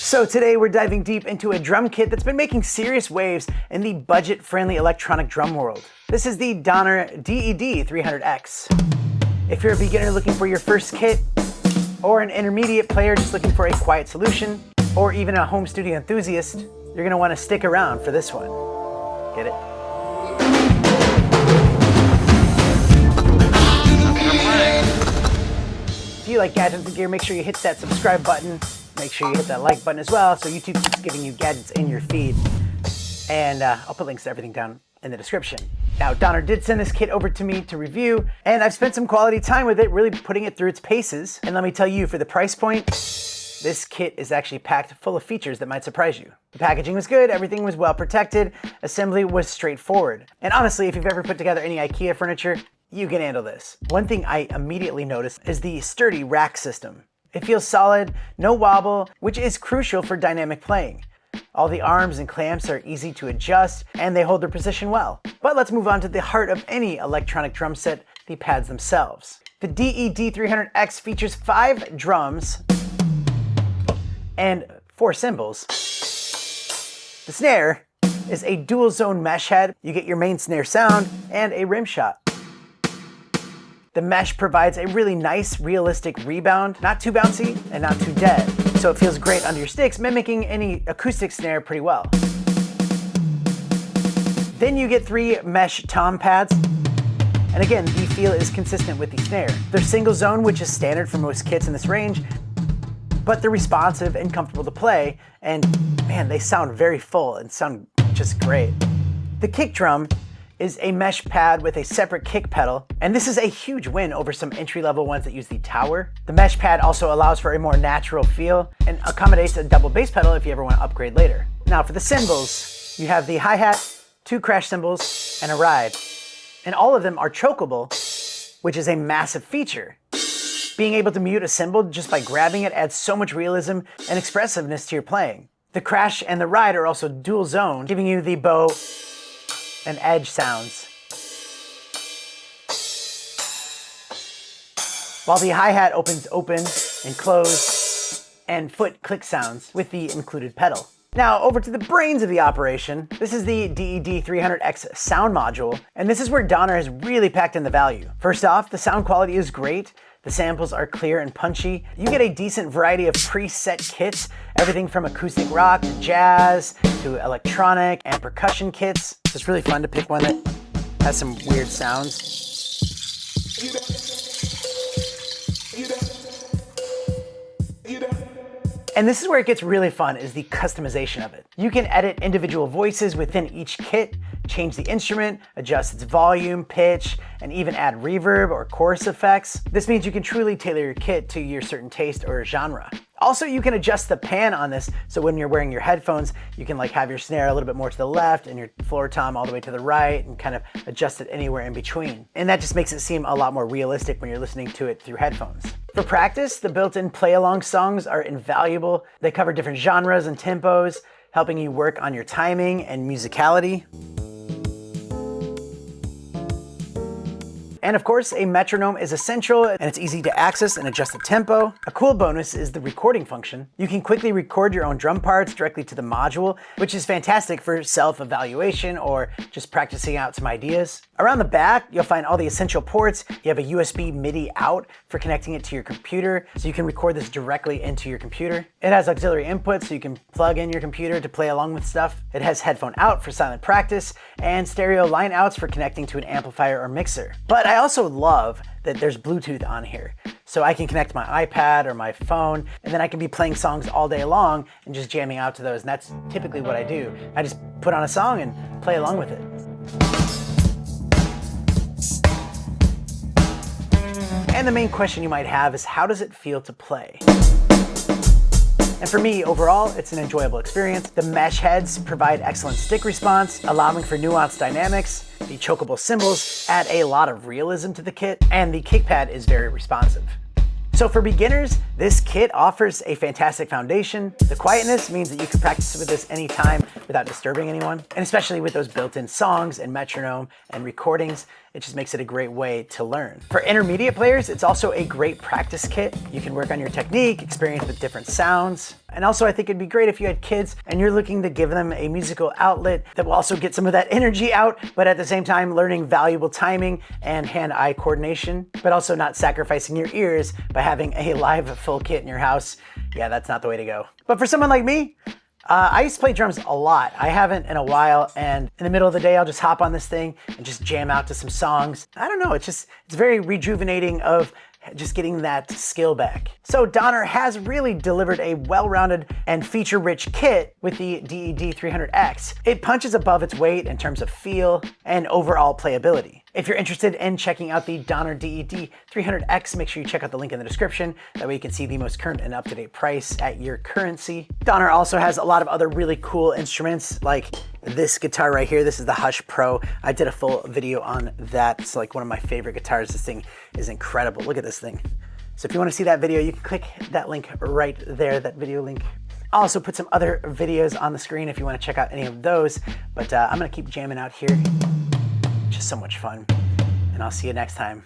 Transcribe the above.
So today we're diving deep into a drum kit that's been making serious waves in the budget-friendly electronic drum world. This is the Donner DED-300X. If you're a beginner looking for your first kit, or an intermediate player just looking for a quiet solution, or even a home studio enthusiast, you're gonna wanna stick around for this one. Get it? If you like gadgets and gear, make sure you hit that subscribe button. Make sure you hit that like button as well so YouTube keeps giving you gadgets in your feed. And I'll put links to everything down in the description. Now, Donner did send this kit over to me to review, and I've spent some quality time with it, really putting it through its paces. And let me tell you, for the price point, this kit is actually packed full of features that might surprise you. The packaging was good, everything was well protected, assembly was straightforward. And honestly, if you've ever put together any IKEA furniture, you can handle this. One thing I immediately noticed is the sturdy rack system. It feels solid, no wobble, which is crucial for dynamic playing. All the arms and clamps are easy to adjust, and they hold their position well. But let's move on to the heart of any electronic drum set, the pads themselves. The DED-300X features 5 drums and 4 cymbals. The snare is a dual zone mesh head. You get your main snare sound and a rim shot. The mesh provides a really nice, realistic rebound, not too bouncy and not too dead. So it feels great under your sticks, mimicking any acoustic snare pretty well. Then you get 3 mesh tom pads. And again, the feel is consistent with the snare. They're single zone, which is standard for most kits in this range, but they're responsive and comfortable to play. And man, they sound very full and sound just great. The kick drum is a mesh pad with a separate kick pedal, and this is a huge win over some entry-level ones that use the tower. The mesh pad also allows for a more natural feel and accommodates a double bass pedal if you ever want to upgrade later. Now for the cymbals, you have the hi-hat, 2 crash cymbals, and a ride. And all of them are chokeable, which is a massive feature. Being able to mute a cymbal just by grabbing it adds so much realism and expressiveness to your playing. The crash and the ride are also dual zone, giving you the bow and edge sounds. While the hi-hat opens open and close and foot click sounds with the included pedal. Now over to the brains of the operation. This is the DED-300X sound module, and this is where Donner has really packed in the value. First off, the sound quality is great. The samples are clear and punchy. You get a decent variety of preset kits, everything from acoustic rock to jazz to electronic and percussion kits. So it's really fun to pick one that has some weird sounds. And this is where it gets really fun, is the customization of it. You can edit individual voices within each kit, change the instrument, adjust its volume, pitch, and even add reverb or chorus effects. This means you can truly tailor your kit to your certain taste or genre. Also, you can adjust the pan on this, so when you're wearing your headphones, you can like have your snare a little bit more to the left and your floor tom all the way to the right and kind of adjust it anywhere in between. And that just makes it seem a lot more realistic when you're listening to it through headphones. For practice, the built-in play-along songs are invaluable. They cover different genres and tempos, helping you work on your timing and musicality. And of course, a metronome is essential, and it's easy to access and adjust the tempo. A cool bonus is the recording function. You can quickly record your own drum parts directly to the module, which is fantastic for self-evaluation or just practicing out some ideas. Around the back, you'll find all the essential ports. You have a USB MIDI out for connecting it to your computer, so you can record this directly into your computer. It has auxiliary inputs, so you can plug in your computer to play along with stuff. It has headphone out for silent practice, and stereo line outs for connecting to an amplifier or mixer. But I also love that there's Bluetooth on here. So I can connect my iPad or my phone, and then I can be playing songs all day long and just jamming out to those. And that's typically what I do. I just put on a song and play along with it. And the main question you might have is, how does it feel to play? And for me, overall, it's an enjoyable experience. The mesh heads provide excellent stick response, allowing for nuanced dynamics. The chokeable cymbals add a lot of realism to the kit, and the kick pad is very responsive. So for beginners, this kit offers a fantastic foundation. The quietness means that you can practice with this anytime without disturbing anyone. And especially with those built-in songs and metronome and recordings, it just makes it a great way to learn. For intermediate players, it's also a great practice kit. You can work on your technique, experience with different sounds. And also I think it'd be great if you had kids and you're looking to give them a musical outlet that will also get some of that energy out, but at the same time learning valuable timing and hand-eye coordination, but also not sacrificing your ears by having a live full kit in your house. Yeah, that's not the way to go. But for someone like me, I used to play drums a lot. I haven't in a while, and in the middle of the day, I'll just hop on this thing and just jam out to some songs. I don't know, it's very rejuvenating of just getting that skill back. So Donner has really delivered a well-rounded and feature-rich kit with the DED-300X. It punches above its weight in terms of feel and overall playability. If you're interested in checking out the Donner DED-300X, make sure you check out the link in the description. That way you can see the most current and up-to-date price at your currency. Donner also has a lot of other really cool instruments like this guitar right here. This is the Hush Pro. I did a full video on that. It's like one of my favorite guitars. This thing is incredible. Look at this thing. So if you want to see that video, you can click that link right there, that video link. I'll also put some other videos on the screen if you want to check out any of those. But I'm going to keep jamming out here. Just so much fun. And I'll see you next time.